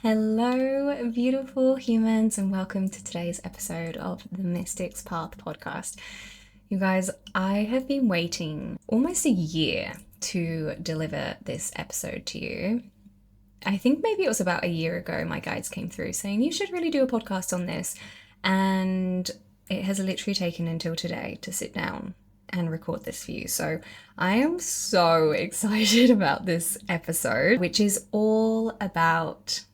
Hello, beautiful humans, and welcome to today's episode of the Mystics Path podcast. You guys, I have been waiting almost a year to deliver this episode to you. I think maybe it was about a year ago my guides came through saying you should really do a podcast on this, and it has literally taken until today to sit down and record this for you. So I am so excited about this episode, which is all about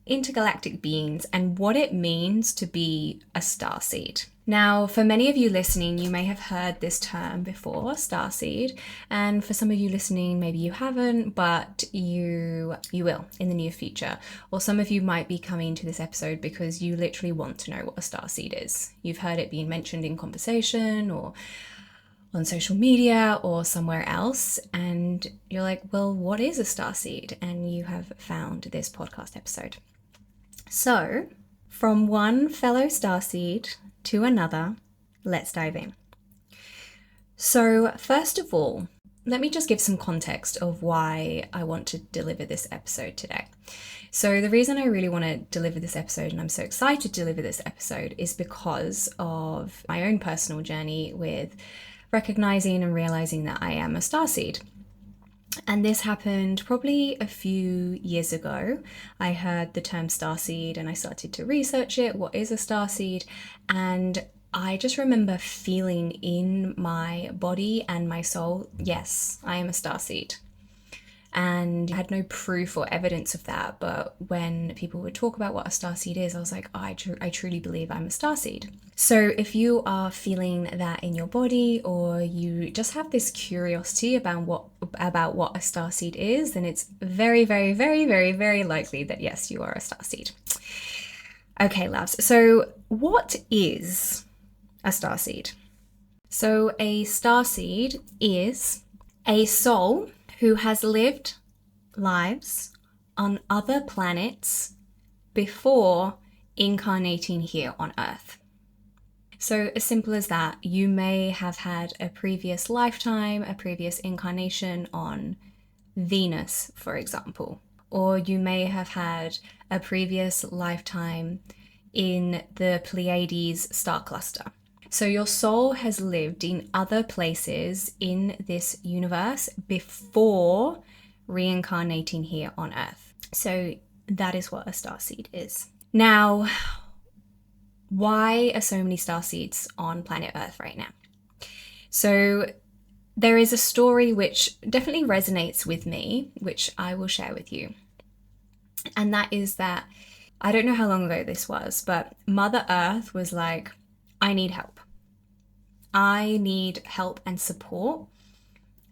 intergalactic beings and what it means to be a starseed. Now, for many of you listening, you may have heard this term before, starseed, and for some of you listening, maybe you haven't, but you will in the near future. Or some of you might be coming to this episode because you literally want to know what a starseed is. You've heard it being mentioned in conversation or on social media or somewhere else, and you're like, well, what is a starseed? And you have found this podcast episode. So, from one fellow starseed to another, let's dive in. So, first of all, let me just give some context of why I want to deliver this episode today. So, the reason I really want to deliver this episode, and I'm so excited to deliver this episode, is because of my own personal journey with recognizing and realizing that I am a starseed. And this happened probably a few years ago. I heard the term starseed and I started to research it. What is a starseed? And I just remember feeling in my body and my soul, yes, I am a starseed. And I had no proof or evidence of that. But when people would talk about what a starseed is, I was like, oh, I truly believe I'm a starseed. So if you are feeling that in your body, or you just have this curiosity about what a starseed is, then it's very, very, very, very, very likely that yes, you are a starseed. Okay, loves. So what is a starseed? So a starseed is a soul who has lived lives on other planets before incarnating here on Earth. So as simple as that, you may have had a previous lifetime, a previous incarnation on Venus, for example, or you may have had a previous lifetime in the Pleiades star cluster. So your soul has lived in other places in this universe before reincarnating here on Earth. So that is what a starseed is. Now, why are so many starseeds on planet Earth right now? So there is a story which definitely resonates with me, which I will share with you. And that is that, I don't know how long ago this was, but Mother Earth was like, I need help. I need help and support.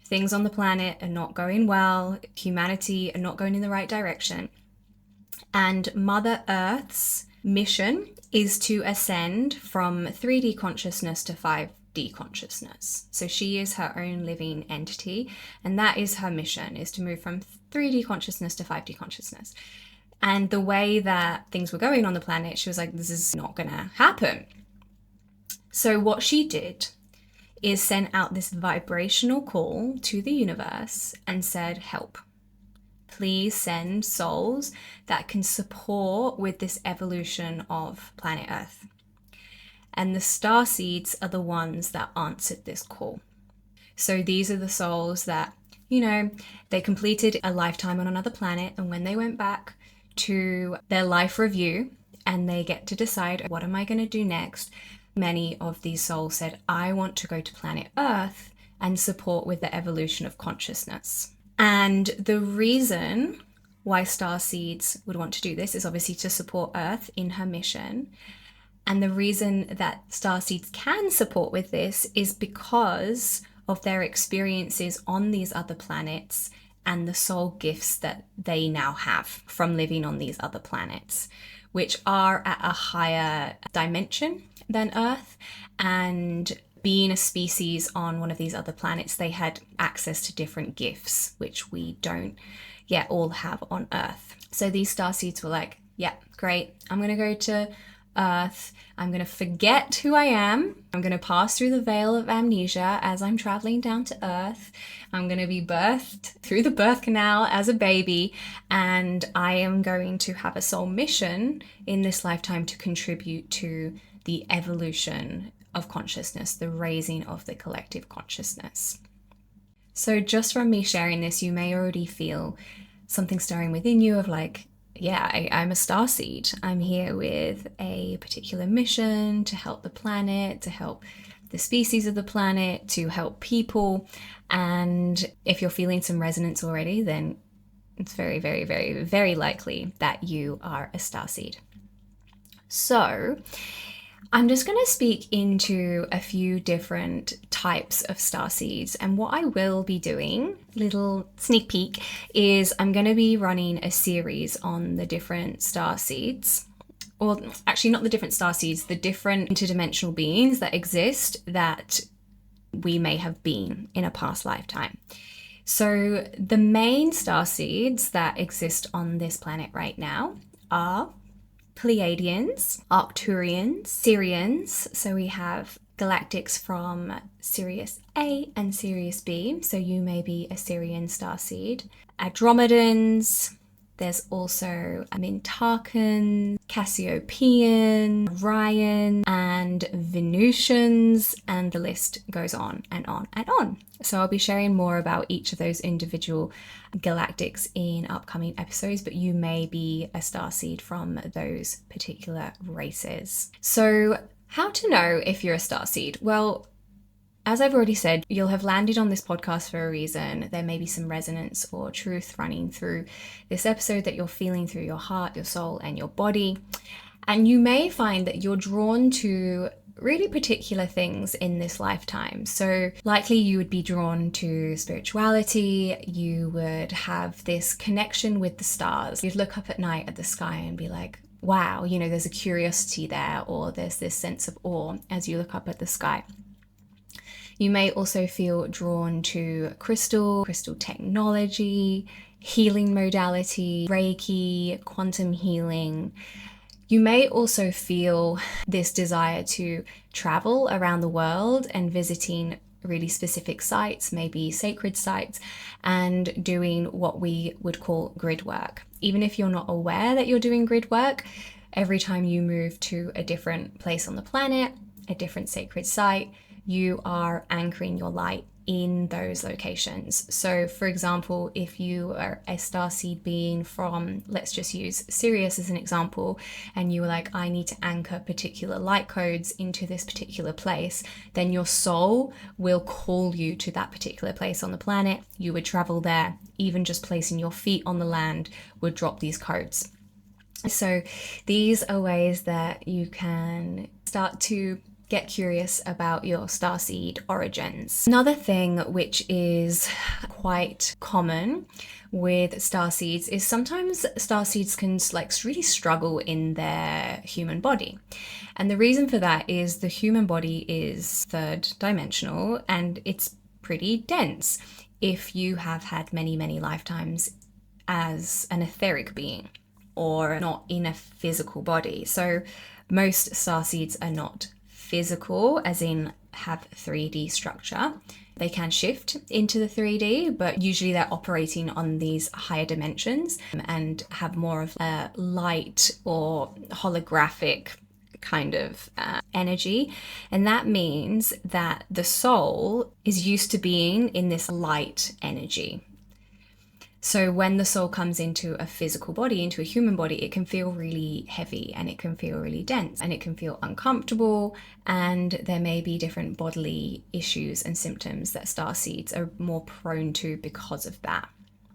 Things on the planet are not going well. Humanity are not going in the right direction. And Mother Earth's mission is to ascend from 3D consciousness to 5D consciousness. So she is her own living entity, and that is her mission, is to move from 3D consciousness to 5D consciousness. And the way that things were going on the planet, she was like, this is not going to happen. So what she did is sent out this vibrational call to the universe and said, help. Please send souls that can support with this evolution of planet Earth. And the starseeds are the ones that answered this call. So these are the souls that, they completed a lifetime on another planet, and when they went back to their life review and they get to decide, what am I going to do next? Many of these souls said, I want to go to planet Earth and support with the evolution of consciousness. And the reason why starseeds would want to do this is obviously to support Earth in her mission. And the reason that starseeds can support with this is because of their experiences on these other planets and the soul gifts that they now have from living on these other planets, which are at a higher dimension than Earth. And being a species on one of these other planets, they had access to different gifts, which we don't yet all have on Earth. So these starseeds were like, yeah, great. I'm going to go to Earth. I'm going to forget who I am. I'm going to pass through the veil of amnesia as I'm traveling down to Earth. I'm going to be birthed through the birth canal as a baby, and I am going to have a soul mission in this lifetime to contribute to the evolution of consciousness, the raising of the collective consciousness. So just from me sharing this, you may already feel something stirring within you of like, yeah, I'm a starseed. I'm here with a particular mission to help the planet, to help the species of the planet, to help people. And if you're feeling some resonance already, then it's very, very, very, very likely that you are a starseed. So I'm just going to speak into a few different types of starseeds, and what I will be doing, little sneak peek, is I'm going to be running a series on the different starseeds, or actually not the different starseeds, the different interdimensional beings that exist that we may have been in a past lifetime. So the main starseeds that exist on this planet right now are Pleiadians, Arcturians, Sirians. So we have galactics from Sirius A and Sirius B. So you may be a Sirian starseed. Andromedans. There's also Mintakans, Cassiopeians, Ryan, and Venusians, and the list goes on and on and on. So I'll be sharing more about each of those individual galactics in upcoming episodes, but you may be a starseed from those particular races. So how to know if you're a starseed? Well, as I've already said, you'll have landed on this podcast for a reason. There may be some resonance or truth running through this episode that you're feeling through your heart, your soul, and your body. And you may find that you're drawn to really particular things in this lifetime. So likely you would be drawn to spirituality. You would have this connection with the stars. You'd look up at night at the sky and be like, wow, you know, there's a curiosity there, or there's this sense of awe as you look up at the sky. You may also feel drawn to crystal technology, healing modality, Reiki, quantum healing. You may also feel this desire to travel around the world and visiting really specific sites, maybe sacred sites, and doing what we would call grid work. Even if you're not aware that you're doing grid work, every time you move to a different place on the planet, a different sacred site, you are anchoring your light in those locations. So for example, if you are a starseed being from, let's just use Sirius as an example, and you were like, I need to anchor particular light codes into this particular place, then your soul will call you to that particular place on the planet. You would travel there. Even just placing your feet on the land would drop these codes. So these are ways that you can start to get curious about your starseed origins. Another thing which is quite common with starseeds is sometimes starseeds can really struggle in their human body. And the reason for that is the human body is third dimensional and it's pretty dense if you have had many, many lifetimes as an etheric being or not in a physical body. So most starseeds are not physical, as in have 3D structure. They can shift into the 3D, but usually they're operating on these higher dimensions and have more of a light or holographic kind of energy. And that means that the soul is used to being in this light energy. So when the soul comes into a physical body, into a human body, it can feel really heavy and it can feel really dense and it can feel uncomfortable, and there may be different bodily issues and symptoms that starseeds are more prone to because of that.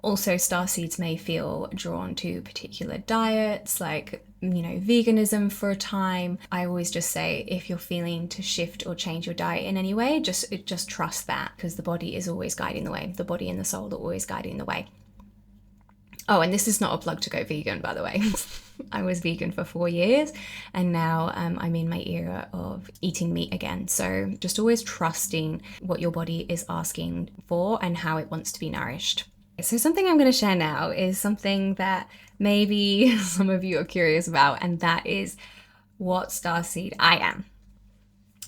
Also, starseeds may feel drawn to particular diets, like, veganism for a time. I always just say, if you're feeling to shift or change your diet in any way, just trust that, because the body is always guiding the way. The body and the soul are always guiding the way. Oh, and this is not a plug to go vegan, by the way. I was vegan for 4 years and now I'm in my era of eating meat again. So just always trusting what your body is asking for and how it wants to be nourished. So something I'm going to share now is something that maybe some of you are curious about, and that is, what starseed I am.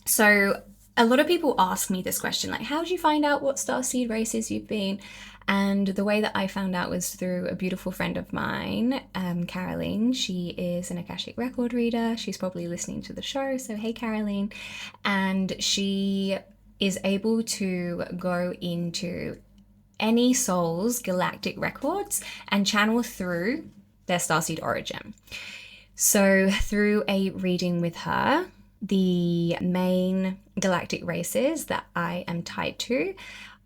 So a lot of people ask me this question, like, how do you find out what starseed races you've been? And the way that I found out was through a beautiful friend of mine, Caroline. She is an Akashic record reader. She's probably listening to the show, so hey, Caroline. And she is able to go into any soul's galactic records and channel through their starseed origin. So through a reading with her, the main galactic races that I am tied to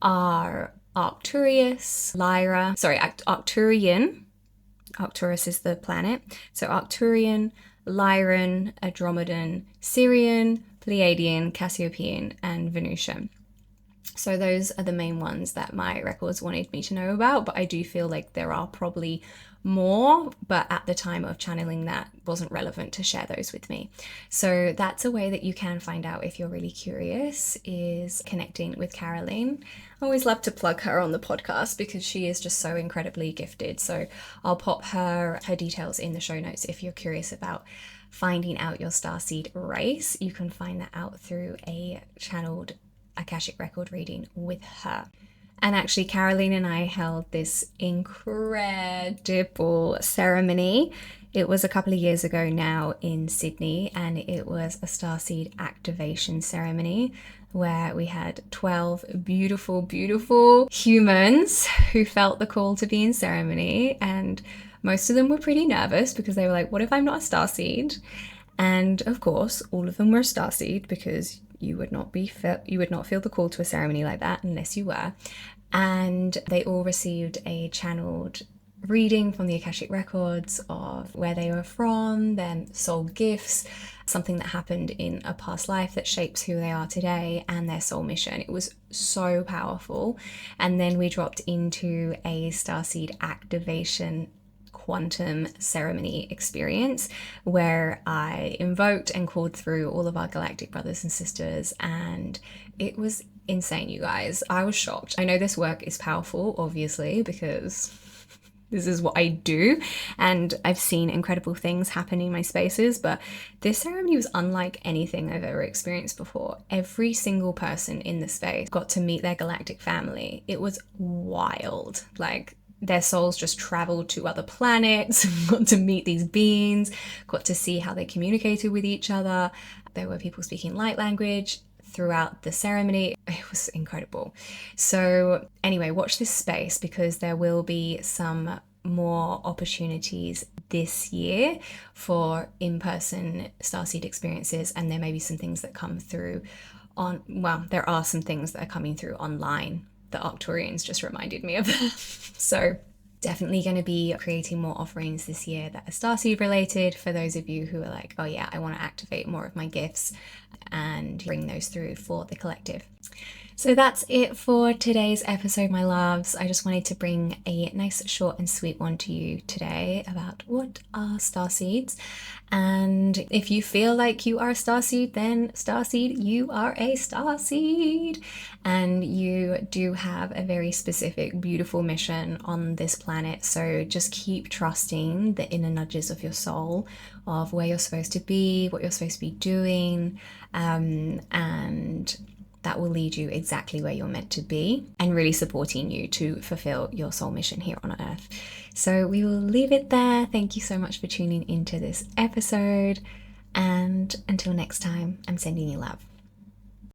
are Arcturian. Arcturus is the planet. So Arcturian, Lyran, Andromedan, Sirian, Pleiadian, Cassiopeian, and Venusian. So those are the main ones that my records wanted me to know about, but I do feel like there are probably more, but at the time of channeling that wasn't relevant to share those with me. So that's a way that you can find out if you're really curious, is connecting with Caroline. I always love to plug her on the podcast because she is just so incredibly gifted. So I'll pop her details in the show notes if you're curious about finding out your starseed race. You can find that out through a channeled Akashic record reading with her. And actually, Caroline and I held this incredible ceremony. It was a couple of years ago now in Sydney, and it was a starseed activation ceremony where we had 12 beautiful, beautiful humans who felt the call to be in ceremony. And most of them were pretty nervous because they were like, what if I'm not a starseed? And of course, all of them were a starseed, because you would not feel the call to a ceremony like that unless you were. And they all received a channeled reading from the Akashic Records of where they were from, their soul gifts, something that happened in a past life that shapes who they are today, and their soul mission. It was so powerful. And then we dropped into a starseed activation quantum ceremony experience where I invoked and called through all of our galactic brothers and sisters, and it was insane, you guys. I was shocked. I know this work is powerful, obviously, because this is what I do, and I've seen incredible things happen in my spaces, but this ceremony was unlike anything I've ever experienced before. Every single person in the space got to meet their galactic family. It was wild. Like, their souls just traveled to other planets, got to meet these beings, got to see how they communicated with each other. There were people speaking light language throughout the ceremony. It was incredible. So anyway, watch this space, because there will be some more opportunities this year for in-person starseed experiences, and there may be some things that come through there are some things that are coming through online. The Arcturians just reminded me of that. So definitely going to be creating more offerings this year that are starseed related for those of you who are like, oh yeah, I want to activate more of my gifts and bring those through for the collective. So that's it for today's episode, my loves. I just wanted to bring a nice, short and sweet one to you today about what are starseeds. And if you feel like you are a starseed, then starseed, you are a starseed. And you do have a very specific, beautiful mission on this planet. So just keep trusting the inner nudges of your soul of where you're supposed to be, what you're supposed to be doing, and that will lead you exactly where you're meant to be, and really supporting you to fulfill your soul mission here on Earth. So we will leave it there. Thank you so much for tuning into this episode. And until next time, I'm sending you love.